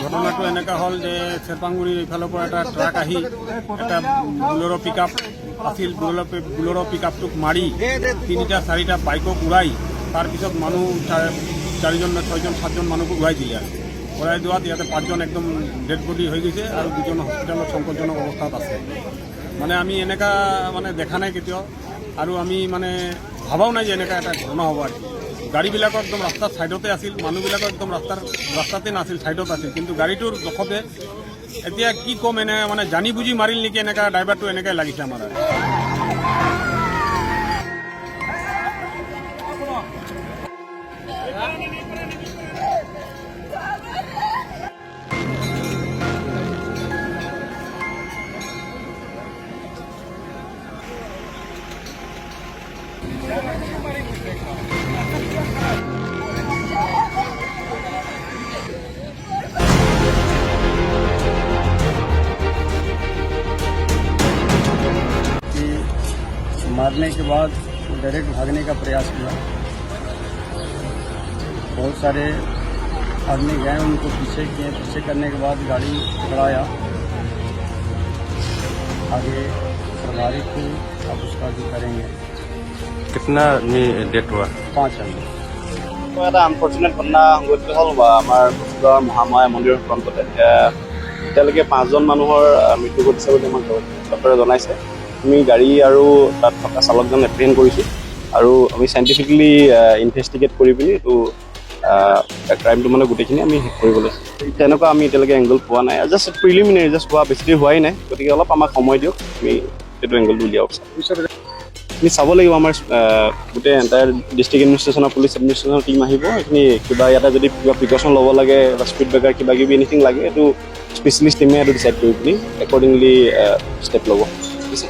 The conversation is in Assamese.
ঘটনাটো এনেকুৱা হ'ল যে চেৰপাংগুৰিৰ এইফালৰ পৰা এটা ট্ৰাক আহি এটা বুলেৰ' পিক আপ আছিল, বুলেৰ' পিক আপটোক মাৰি 3-4টা বাইকক উৰাই তাৰপিছত মানুহ 4জন, 6জন, 7জন মানুহকো উৰাই দিলে। উৰাই দিয়াত ইয়াতে 5জন একদম ডেড বডি হৈ গৈছে আৰু 2জন হস্পিটেলত সংকটজনক অৱস্থাত আছে। মানে আমি এনেকুৱা মানে দেখা নাই কেতিয়াও, আৰু আমি মানে ভাবাও নাই যে এনেকুৱা এটা ঘটনা হ'ব। আৰু গাড়ীবিলাকো একদম ৰাস্তাৰ ছাইডতে আছিল, মানুহবিলাকো একদম ৰাস্তাতে নাছিল, ছাইডত আছিল, কিন্তু গাড়ীটোৰ জখতে এতিয়া কি ক'ম, এনে মানে জানি বুজি মাৰিল নেকি এনেকুৱা, ড্ৰাইভাৰটো এনেকৈ লাগিছে আমাৰ। मारने के बाद डायरेक्ट भागने का प्रयास किया। बहुत सारे आदमी गए, उनको पीछे किए, पीछे करने के बाद गाड़ी बढ़ाया आगे। प्रभावित हुई, अब उसका भी करेंगे। कितना डेट हुआ? 5 आदमी। এটা আনফৰ্চুনেট ঘটনা সংঘটিত হ'ল আমাৰ বস্তুগাঁৱৰ মহামায়া মন্দিৰৰ ফ্ৰণ্টতে। এতিয়ালৈকে 5জন মানুহৰ মৃত্যু ঘটিছে বুলি আমাক ডক্টৰে জনাইছে। আমি গাড়ী আৰু তাত থকা চালকজন এপ্ৰিহেণ্ড কৰিছোঁ, আৰু আমি চাইণ্টিফিকেলি ইনভেষ্টিগেট কৰি পিনি এইটো ক্ৰাইমটো মানে গোটেইখিনি আমি শেষ কৰিব লৈছোঁ। তেনেকুৱা আমি এতিয়ালৈকে এংগল পোৱা নাই, জাষ্ট প্ৰিলিমিনেৰী, জাষ্ট হোৱা বেছি দেৰি হোৱাই নাই, গতিকে অলপ আমাক সময় দিয়ক, আমি সেইটো এংগলটো উলিয়াব বিচাৰোঁ। আমি চাব লাগিব, আমাৰ গোটেই এণ্টায়াৰ ডিষ্ট্ৰিক্ট এডমিনিষ্ট্ৰেশ্যনৰ, পুলিচ এডমিনিষ্ট্ৰেশ্যনৰ টীম আহিব। এইখিনি কিবা ইয়াতে যদি কিবা প্ৰিকশ্যন ল'ব লাগে বা স্পীড ব্ৰেকাৰ কিবা কিবি এনিথিং লাগে, এইটো স্পেচিয়েলিষ্ট টীমে এইটো ডিচাইড কৰি পিনি একৰ্ডিংলি ষ্টেপ ল'ব। ঠিক আছে।